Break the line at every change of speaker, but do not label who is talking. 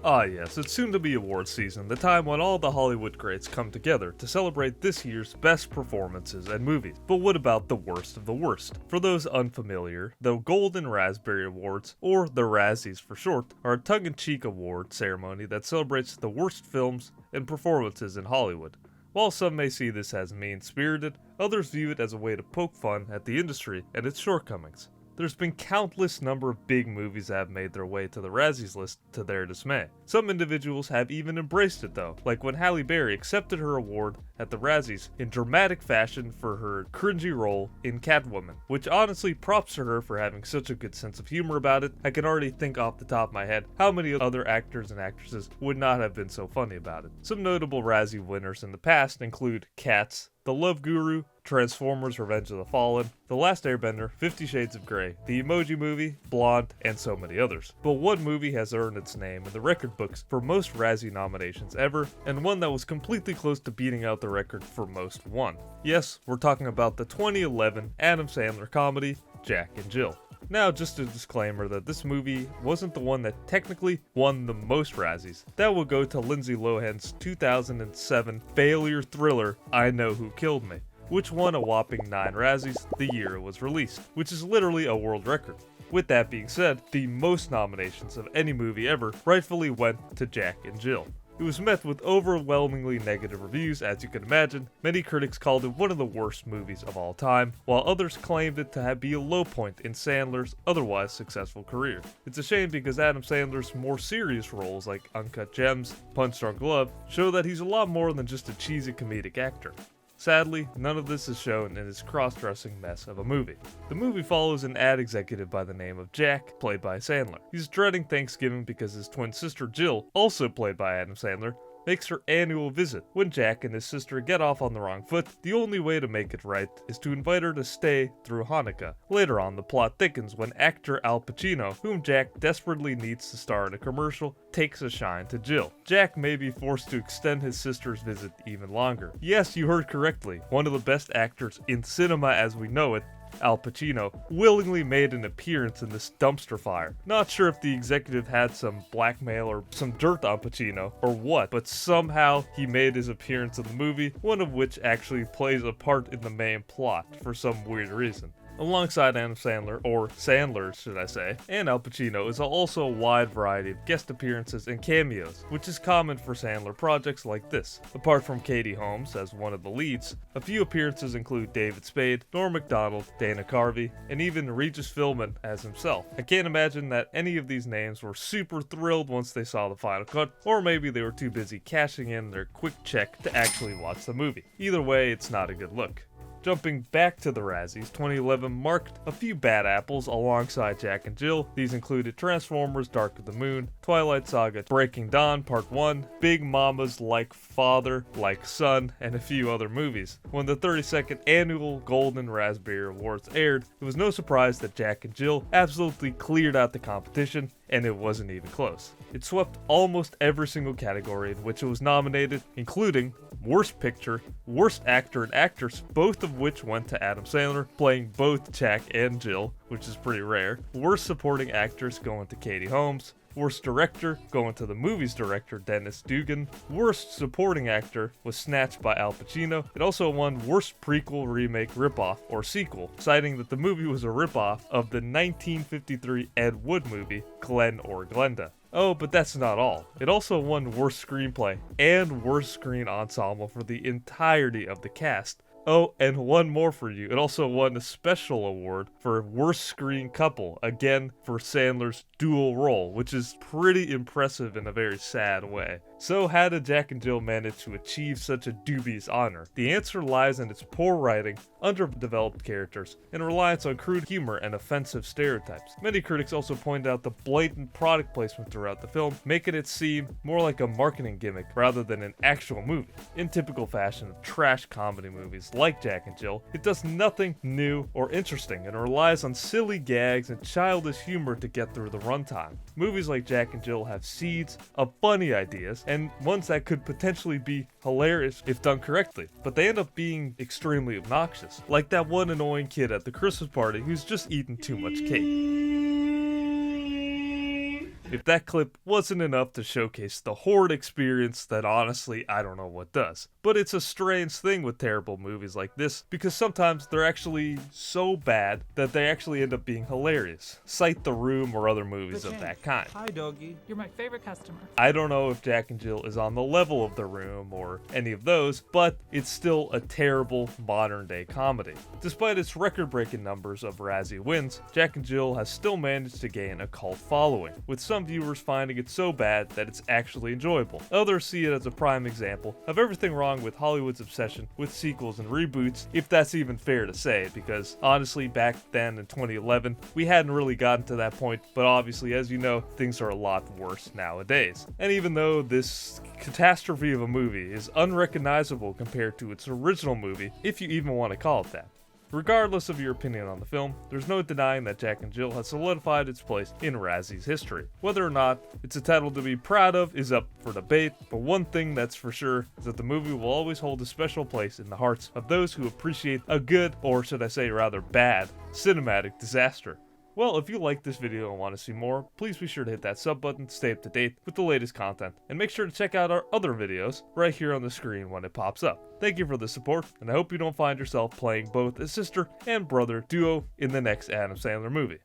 Ah yes, it's soon to be awards season, the time when all the Hollywood greats come together to celebrate this year's best performances and movies. But what about the worst of the worst? For those unfamiliar, the Golden Raspberry Awards, or the Razzies for short, are a tongue-in-cheek award ceremony that celebrates the worst films and performances in Hollywood. While some may see this as mean-spirited, others view it as a way to poke fun at the industry and its shortcomings. There's been countless number of big movies that have made their way to the Razzies list to their dismay. Some individuals have even embraced it though, like when Halle Berry accepted her award at the Razzies in dramatic fashion for her cringy role in Catwoman, which honestly props to her for having such a good sense of humor about it. I can already think off the top of my head how many other actors and actresses would not have been so funny about it. Some notable Razzie winners in the past include Cats, The Love Guru, Transformers Revenge of the Fallen, The Last Airbender, 50 Shades of Grey, The Emoji Movie, Blonde, and so many others. But one movie has earned its name in the record books for most Razzie nominations ever, and one that was completely close to beating out the record for most won. Yes, we're talking about the 2011 Adam Sandler comedy, Jack and Jill. Now, just a disclaimer that this movie wasn't the one that technically won the most Razzies. That will go to Lindsay Lohan's 2007 failure thriller, I Know Who Killed Me, which won a whopping 9 Razzies the year it was released, which is literally a world record. With that being said, the most nominations of any movie ever rightfully went to Jack and Jill. It was met with overwhelmingly negative reviews, as you can imagine. Many critics called it one of the worst movies of all time, while others claimed it to be a low point in Sandler's otherwise successful career. It's a shame because Adam Sandler's more serious roles like Uncut Gems, Punch Drunk Love show that he's a lot more than just a cheesy comedic actor. Sadly, none of this is shown in this cross-dressing mess of a movie. The movie follows an ad executive by the name of Jack, played by Sandler. He's dreading Thanksgiving because his twin sister Jill, also played by Adam Sandler, makes her annual visit. When Jack and his sister get off on the wrong foot, the only way to make it right is to invite her to stay through Hanukkah. Later on, the plot thickens when actor Al Pacino, whom Jack desperately needs to star in a commercial, takes a shine to Jill. Jack may be forced to extend his sister's visit even longer. Yes, you heard correctly. One of the best actors in cinema as we know it, Al Pacino, willingly made an appearance in this dumpster fire. Not sure if the executive had some blackmail or some dirt on Pacino or what, but somehow he made his appearance in the movie, one of which actually plays a part in the main plot for some weird reason. Alongside Adam Sandler, or Sandler should I say, and Al Pacino is also a wide variety of guest appearances and cameos, which is common for Sandler projects like this. Apart from Katie Holmes as one of the leads, a few appearances include David Spade, Norm Macdonald, Dana Carvey, and even Regis Philbin as himself. I can't imagine that any of these names were super thrilled once they saw the final cut, or maybe they were too busy cashing in their quick check to actually watch the movie. Either way, it's not a good look. Jumping back to the Razzies, 2011 marked a few bad apples alongside Jack and Jill. These included Transformers Dark of the Moon, Twilight Saga Breaking Dawn Part 1, Big Mama's Like Father, Like Son, and a few other movies. When the 32nd annual Golden Raspberry Awards aired, it was no surprise that Jack and Jill absolutely cleared out the competition, and it wasn't even close. It swept almost every single category in which it was nominated, including Worst Picture, Worst Actor and Actress, both of which went to Adam Sandler, playing both Jack and Jill, which is pretty rare. Worst Supporting Actress going to Katie Holmes. Worst Director going to the movie's director, Dennis Dugan. Worst Supporting Actor was snatched by Al Pacino. It also won Worst Prequel, Remake, Ripoff, or Sequel, citing that the movie was a ripoff of the 1953 Ed Wood movie, Glenn or Glenda. Oh, but that's not all. It also won Worst Screenplay and Worst Screen Ensemble for the entirety of the cast. Oh, and one more for you. It also won a special award for Worst Screen Couple, again for Sandler's dual role, which is pretty impressive in a very sad way. So how did Jack and Jill manage to achieve such a dubious honor? The answer lies in its poor writing, underdeveloped characters, and reliance on crude humor and offensive stereotypes. Many critics also point out the blatant product placement throughout the film, making it seem more like a marketing gimmick rather than an actual movie. In typical fashion of trash comedy movies like Jack and Jill, it does nothing new or interesting and relies on silly gags and childish humor to get through the runtime. Movies like Jack and Jill have seeds of funny ideas and ones that could potentially be hilarious if done correctly, but they end up being extremely obnoxious, like that one annoying kid at the Christmas party who's just eating too much cake. If that clip wasn't enough to showcase the horrid experience, then honestly, I don't know what does. But it's a strange thing with terrible movies like this, because sometimes they're actually so bad that they actually end up being hilarious. Cite The Room or other movies of that kind.
Hi, doggy.
You're my favorite customer.
I don't know if Jack and Jill is on the level of The Room or any of those, but it's still a terrible modern day comedy. Despite its record-breaking numbers of Razzie wins, Jack and Jill has still managed to gain a cult following, with some viewers finding it so bad that it's actually enjoyable. Others see it as a prime example of everything wrong with Hollywood's obsession with sequels and reboots, if that's even fair to say, because honestly back then in 2011, we hadn't really gotten to that point, but obviously as you know, things are a lot worse nowadays. And even though this catastrophe of a movie is unrecognizable compared to its original movie, if you even want to call it that. Regardless of your opinion on the film, there's no denying that Jack and Jill has solidified its place in Razzie's history. Whether or not it's a title to be proud of is up for debate, but one thing that's for sure is that the movie will always hold a special place in the hearts of those who appreciate a good, or should I say rather bad, cinematic disaster. Well, if you liked this video and want to see more, please be sure to hit that sub button to stay up to date with the latest content, and make sure to check out our other videos right here on the screen when it pops up. Thank you for the support, and I hope you don't find yourself playing both a sister and brother duo in the next Adam Sandler movie.